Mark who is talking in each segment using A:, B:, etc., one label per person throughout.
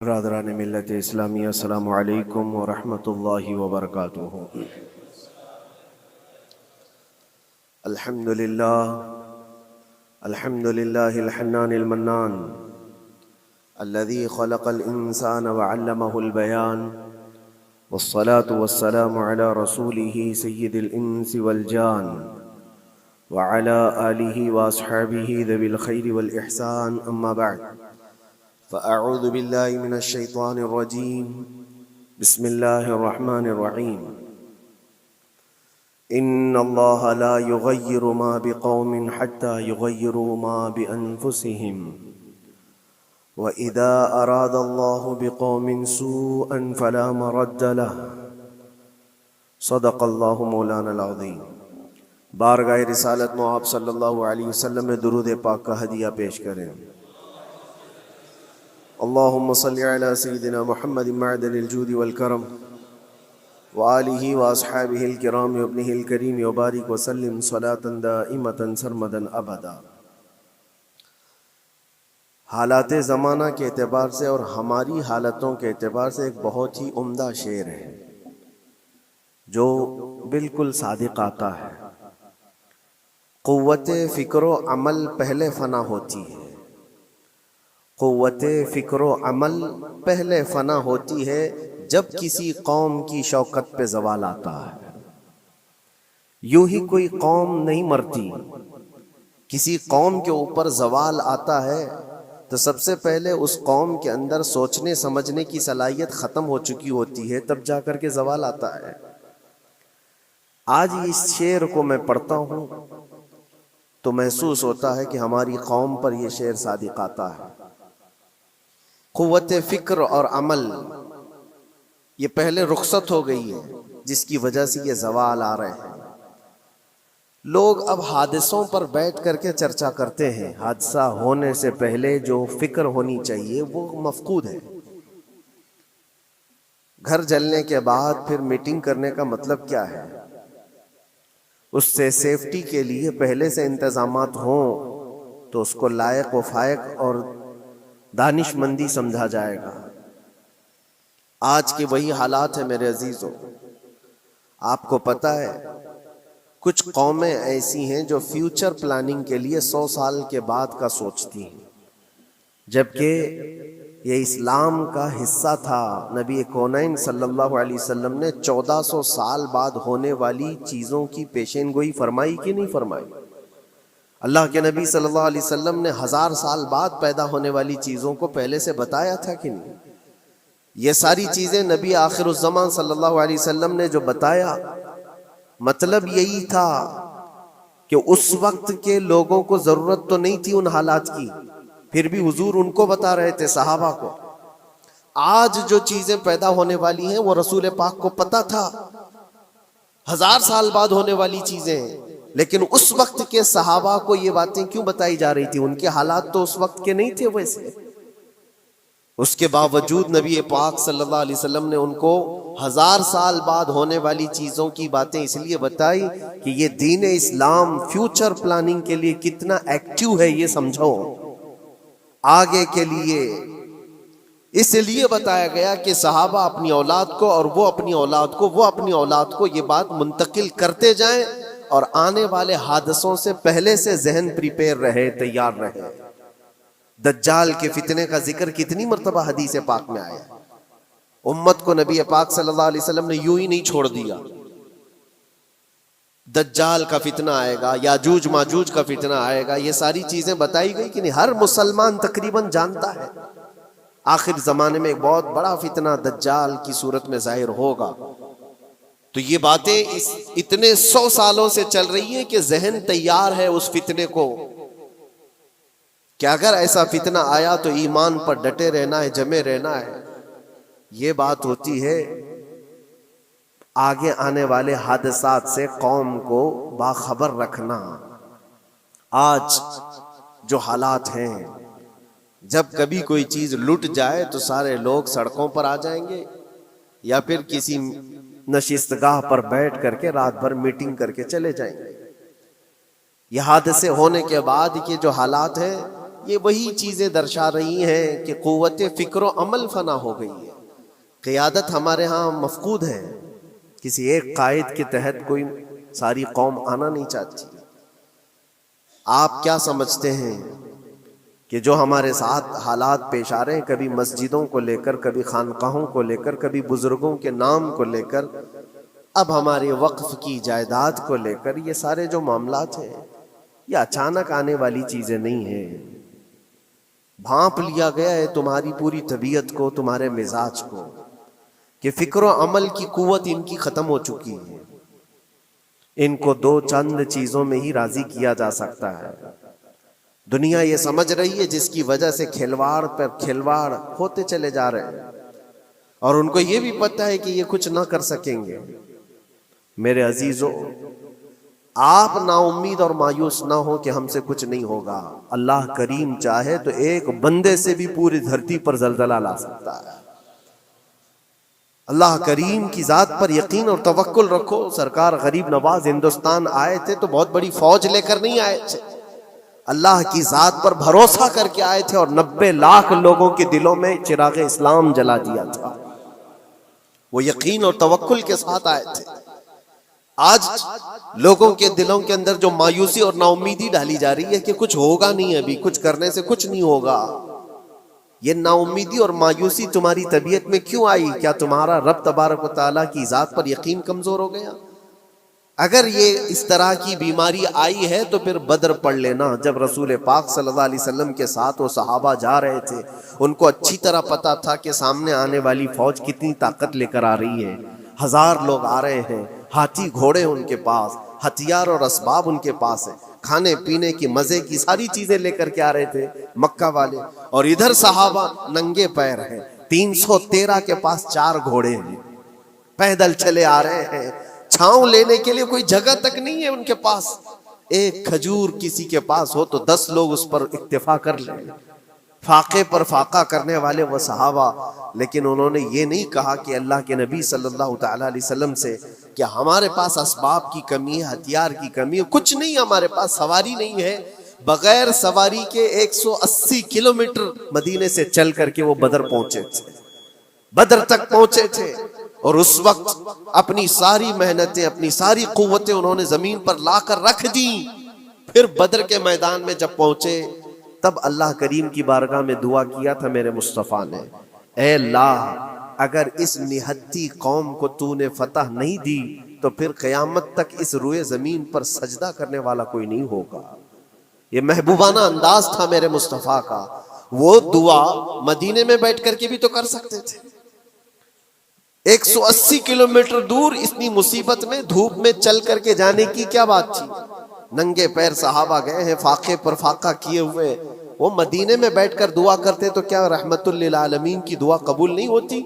A: برادران ملت اسلامی، السلام علیکم ورحمۃ اللہ وبرکاتہ۔ الحمد للہ الحنان المنان الذي خلق الإنسان وعلمه البيان، والصلاة والسلام على رسوله سيد الإنس والجان وعلى آله وأصحابه ذوي الخير والإحسان، أما بعد فأعوذ بالله من الشيطان الرجيم، بسم الله الرحمن الرحيم۔ إن الله لا يغير ما بقوم حتى يغيروا ما بأنفسهم، وإذا أراد الله بقوم سوءا فلا مرد له، صدق الله مولانا العظيم۔ بارگاہ رسالت مآب صلی اللہ علیہ وسلم میں درود پاک کا ہدیہ پیش کریں۔ اللہم صلی علی سیدنا محمد معدن الجود والکرم وآلہ واصحابہ الکرام وابنہ الکریم وبارک وسلم صلاة دائمتا سرمدا ابدا۔ حالات زمانہ کے اعتبار سے اور ہماری حالتوں کے اعتبار سے ایک بہت ہی عمدہ شعر ہے جو بالکل صادق آتا ہے۔ قوت فکر و عمل پہلے فنا ہوتی ہے، قوت فکر و عمل پہلے فنا ہوتی ہے جب کسی قوم کی شوکت پہ زوال آتا ہے۔ یوں ہی کوئی قوم نہیں مرتی، کسی قوم کے اوپر زوال آتا ہے تو سب سے پہلے اس قوم کے اندر سوچنے سمجھنے کی صلاحیت ختم ہو چکی ہوتی ہے، تب جا کر کے زوال آتا ہے۔ آج اس شعر کو میں پڑھتا ہوں تو محسوس ہوتا ہے کہ ہماری قوم پر یہ شعر صادق آتا ہے۔ قوت فکر اور عمل یہ پہلے رخصت ہو گئی ہے، جس کی وجہ سے یہ زوال آ رہے ہیں۔ لوگ اب حادثوں پر بیٹھ کر کے چرچا کرتے ہیں، حادثہ ہونے سے پہلے جو فکر ہونی چاہیے وہ مفقود ہے۔ گھر جلنے کے بعد پھر میٹنگ کرنے کا مطلب کیا ہے؟ اس سے سیفٹی کے لیے پہلے سے انتظامات ہوں تو اس کو لائق و فائق اور دانش مندی سمجھا جائے گا۔ آج کے وہی حالات ہیں میرے عزیزوں۔ آپ کو پتہ ہے کچھ قومیں ایسی ہیں جو فیوچر پلاننگ کے لیے 100 سال کے بعد کا سوچتی ہیں، جبکہ یہ اسلام کا حصہ تھا۔ نبی کونین صلی اللہ علیہ وسلم نے 1400 سال بعد ہونے والی چیزوں کی پیشین گوئی فرمائی کہ نہیں فرمائی؟ اللہ کے نبی صلی اللہ علیہ وسلم نے 1000 سال بعد پیدا ہونے والی چیزوں کو پہلے سے بتایا تھا کہ نہیں؟ یہ ساری چیزیں نبی آخر الزمان صلی اللہ علیہ وسلم نے جو بتایا، مطلب یہی تھا کہ اس وقت کے لوگوں کو ضرورت تو نہیں تھی ان حالات کی، پھر بھی حضور ان کو بتا رہے تھے، صحابہ کو۔ آج جو چیزیں پیدا ہونے والی ہیں وہ رسول پاک کو پتا تھا، 1000 سال بعد ہونے والی چیزیں، لیکن اس وقت کے صحابہ کو یہ باتیں کیوں بتائی جا رہی تھی؟ ان کے حالات تو اس وقت کے نہیں تھے ویسے۔ اس کے باوجود نبی پاک صلی اللہ علیہ وسلم نے ان کو 1000 سال بعد ہونے والی چیزوں کی باتیں اس لیے بتائی کہ یہ دین اسلام فیوچر پلاننگ کے لیے کتنا ایکٹیو ہے، یہ سمجھو آگے کے لیے۔ اس لیے بتایا گیا کہ صحابہ اپنی اولاد کو اور وہ اپنی اولاد کو، وہ اپنی اولاد کو یہ بات منتقل کرتے جائیں اور آنے والے حادثوں سے پہلے سے ذہن پریپیئر رہے، تیار رہے۔ دجال کے فتنے کا ذکر کتنی مرتبہ حدیث پاک میں آیا۔ امت کو نبی پاک صلی اللہ علیہ وسلم نے یوں ہی نہیں چھوڑ دیا۔ دجال کا فتنہ آئے گا، یاجوج ماجوج کا فتنہ آئے گا، یہ ساری چیزیں بتائی گئی کہ نہیں؟ ہر مسلمان تقریباً جانتا ہے آخر زمانے میں ایک بہت بڑا فتنہ دجال کی صورت میں ظاہر ہوگا۔ تو یہ باتیں اتنے 100 سالوں سے چل رہی ہیں کہ ذہن تیار ہے اس فتنے کو کہ اگر ایسا فتنہ آیا تو ایمان پر ڈٹے رہنا ہے، جمے رہنا ہے۔ یہ بات ہوتی ہے آگے آنے والے حادثات سے قوم کو باخبر رکھنا۔ آج جو حالات ہیں، جب کبھی کوئی چیز لٹ جائے تو سارے لوگ سڑکوں پر آ جائیں گے، یا پھر کسی نشستگاہ پر بیٹھ کر کے رات بھر میٹنگ کر کے چلے جائیں گے۔ یہ حادثے ہونے کے بعد کے جو حالات ہیں یہ وہی چیزیں درشا رہی ہیں کہ قوت فکر و عمل فنا ہو گئی ہے. قیادت ہمارے ہاں مفقود ہے. کسی ایک قائد کے تحت کوئی ساری قوم آنا نہیں چاہتی. آپ کیا سمجھتے ہیں کہ جو ہمارے ساتھ حالات پیش آ رہے ہیں، کبھی مسجدوں کو لے کر، کبھی خانقاہوں کو لے کر، کبھی بزرگوں کے نام کو لے کر، اب ہمارے وقف کی جائیداد کو لے کر، یہ سارے جو معاملات ہیں یہ اچانک آنے والی چیزیں نہیں ہیں. بھانپ لیا گیا ہے تمہاری پوری طبیعت کو، تمہارے مزاج کو، کہ فکر و عمل کی قوت ان کی ختم ہو چکی ہے. ان کو دو چند چیزوں میں ہی راضی کیا جا سکتا ہے. دنیا یہ سمجھ رہی ہے، جس کی وجہ سے کھلواڑ پر کھلواڑ ہوتے چلے جا رہے ہیں، اور ان کو یہ بھی پتہ ہے کہ یہ کچھ نہ کر سکیں گے. میرے عزیزو، آپ نا امید اور مایوس نہ ہو کہ ہم سے کچھ نہیں ہوگا. اللہ کریم چاہے تو ایک بندے سے بھی پوری دھرتی پر زلزلہ لا سکتا ہے. اللہ کریم کی ذات پر یقین اور توکل رکھو. سرکار غریب نواز ہندوستان آئے تھے تو بہت بڑی فوج لے کر نہیں آئے تھے، اللہ کی ذات پر بھروسہ کر کے آئے تھے، اور 90 لاکھ لوگوں کے دلوں میں چراغ اسلام جلا دیا تھا. وہ یقین اور توکل کے ساتھ آئے تھے. آج لوگوں کے دلوں کے اندر جو مایوسی اور نا امیدی ڈالی جا رہی ہے کہ کچھ ہوگا نہیں، ابھی کچھ کرنے سے کچھ نہیں ہوگا، یہ نا امیدی اور مایوسی تمہاری طبیعت میں کیوں آئی؟ کیا تمہارا رب تبارک و تعالیٰ کی ذات پر یقین کمزور ہو گیا؟ اگر یہ اس طرح کی بیماری آئی ہے تو پھر بدر پڑھ لینا. جب رسول پاک صلی اللہ علیہ وسلم کے ساتھ وہ صحابہ جا رہے تھے، ان کو اچھی طرح پتا تھا کہ سامنے آنے والی فوج کتنی طاقت لے کر آ رہی ہے. 1000 لوگ آ رہے ہیں، ہاتھی گھوڑے ان کے پاس، ہتھیار اور اسباب ان کے پاس ہے، کھانے پینے کی مزے کی ساری چیزیں لے کر کے آ رہے تھے مکہ والے. اور ادھر صحابہ ننگے پیر ہیں، 313 کے پاس 4 گھوڑے ہیں، پیدل چلے آ رہے ہیں. چھاؤں لینے کے لیے کوئی جگہ تک نہیں ہے ان کے پاس. ایک کھجور کسی کے پاس ہو تو 10 لوگ اس پر اکتفا کر لیں. فاقے پر فاقہ کرنے والے وہ صحابہ، لیکن انہوں نے یہ نہیں کہا کہ اللہ کے نبی صلی اللہ تعالی علیہ وسلم سے کہ ہمارے پاس اسباب کی کمی ہے، ہتھیار کی کمی ہے، کچھ نہیں ہمارے پاس، سواری نہیں ہے. بغیر سواری کے 180 کلومیٹر مدینے سے چل کر کے وہ بدر پہنچے تھے، بدر تک پہنچے تھے. اور اس وقت اپنی ساری محنتیں، اپنی ساری قوتیں انہوں نے زمین پر لا کر رکھ دی. پھر بدر کے میدان میں جب پہنچے تب اللہ کریم کی بارگاہ میں دعا کیا تھا میرے مصطفیٰ نے، اے اللہ اگر اس نہتی قوم کو تو نے فتح نہیں دی تو پھر قیامت تک اس روئے زمین پر سجدہ کرنے والا کوئی نہیں ہوگا. یہ محبوبانہ انداز تھا میرے مصطفیٰ کا. وہ دعا مدینے میں بیٹھ کر کے بھی تو کر سکتے تھے. 180 کلومیٹر دور اتنی مصیبت میں دھوپ میں چل کر کے جانے کی کیا بات تھی؟ ننگے پیر صحابہ گئے ہیں، فاقے پر فاقہ کیے ہوئے. وہ مدینے میں بیٹھ کر دعا کرتے تو کیا رحمت للعالمین کی دعا قبول نہیں ہوتی؟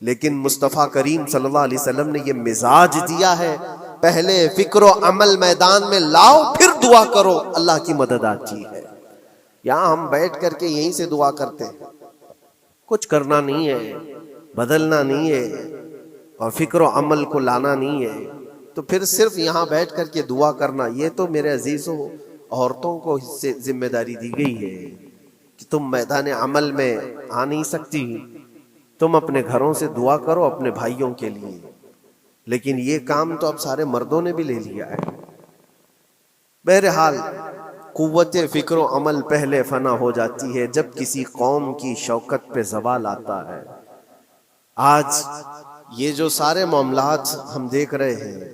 A: لیکن مصطفیٰ کریم صلی اللہ علیہ وسلم نے یہ مزاج دیا ہے، پہلے فکر و عمل میدان میں لاؤ پھر دعا کرو، اللہ کی مدد آتی ہے. یہاں ہم بیٹھ کر کے یہیں سے دعا کرتے ہیں، کچھ کرنا نہیں ہے، بدلنا نہیں ہے، اور فکر و عمل کو لانا نہیں ہے، تو پھر صرف یہاں بیٹھ کر کے دعا کرنا. یہ تو میرے عزیزوں عورتوں کو اس سے ذمہ داری دی گئی ہے کہ تم میدان عمل میں آ نہیں سکتی، تم اپنے گھروں سے دعا کرو اپنے بھائیوں کے لیے. لیکن یہ کام تو اب سارے مردوں نے بھی لے لیا ہے. بہرحال قوت فکر و عمل پہلے فنا ہو جاتی ہے جب کسی قوم کی شوکت پہ زوال آتا ہے. آج یہ جو سارے معاملات ہم دیکھ رہے ہیں،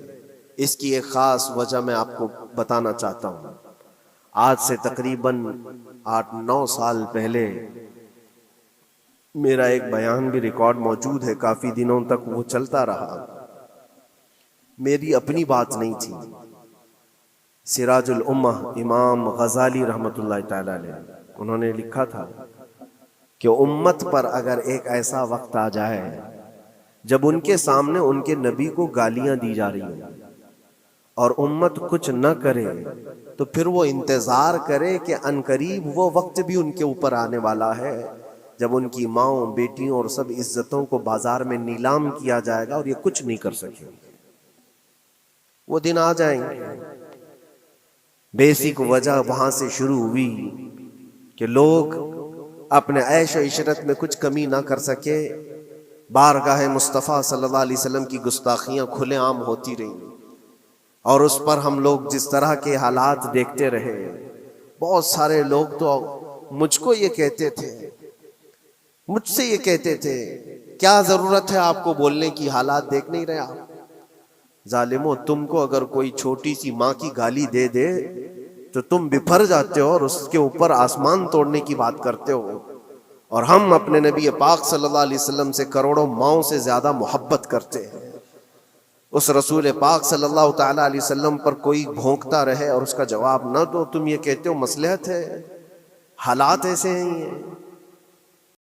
A: اس کی ایک خاص وجہ میں آپ کو بتانا چاہتا ہوں. آج سے تقریباً 8-9 سال پہلے میرا ایک بیان بھی ریکارڈ موجود ہے، کافی دنوں تک وہ چلتا رہا. میری اپنی بات نہیں تھی، سراج الامہ امام غزالی رحمۃ اللہ تعالی علیہ انہوں نے لکھا تھا کہ امت پر اگر ایک ایسا وقت آ جائے جب ان کے سامنے ان کے نبی کو گالیاں دی جا رہی ہیں اور امت کچھ نہ کرے، تو پھر وہ انتظار کرے کہ عنقریب وہ وقت بھی ان کے اوپر آنے والا ہے جب ان کی ماؤں، بیٹیوں اور سب عزتوں کو بازار میں نیلام کیا جائے گا اور یہ کچھ نہیں کر سکیں گے. وہ دن آ جائیں گے. بیسک وجہ وہاں سے شروع ہوئی کہ لوگ اپنے عیش و عشرت میں کچھ کمی نہ کر سکے، بارگاہ مصطفیٰ صلی اللہ علیہ وسلم کی گستاخیاں کھلے عام ہوتی رہیں، اور اس پر ہم لوگ جس طرح کے حالات دیکھتے رہے۔ بہت سارے لوگ تو مجھ کو یہ کہتے تھے، مجھ سے یہ کہتے تھے، کیا ضرورت ہے آپ کو بولنے کی، حالات دیکھ نہیں رہے آپ؟ ظالمو، تم کو اگر کوئی چھوٹی سی ماں کی گالی دے دے تو تم بپھر جاتے ہو اور اس کے اوپر آسمان توڑنے کی بات کرتے ہو، اور ہم اپنے نبی پاک صلی اللہ علیہ وسلم سے کروڑوں ماؤں سے زیادہ محبت کرتے ہیں۔ اس رسول پاک صلی اللہ تعالی علیہ وسلم پر کوئی بھونکتا رہے اور اس کا جواب نہ دو، تم یہ کہتے ہو مصلحت ہے؟ حالات ایسے ہیں یہ۔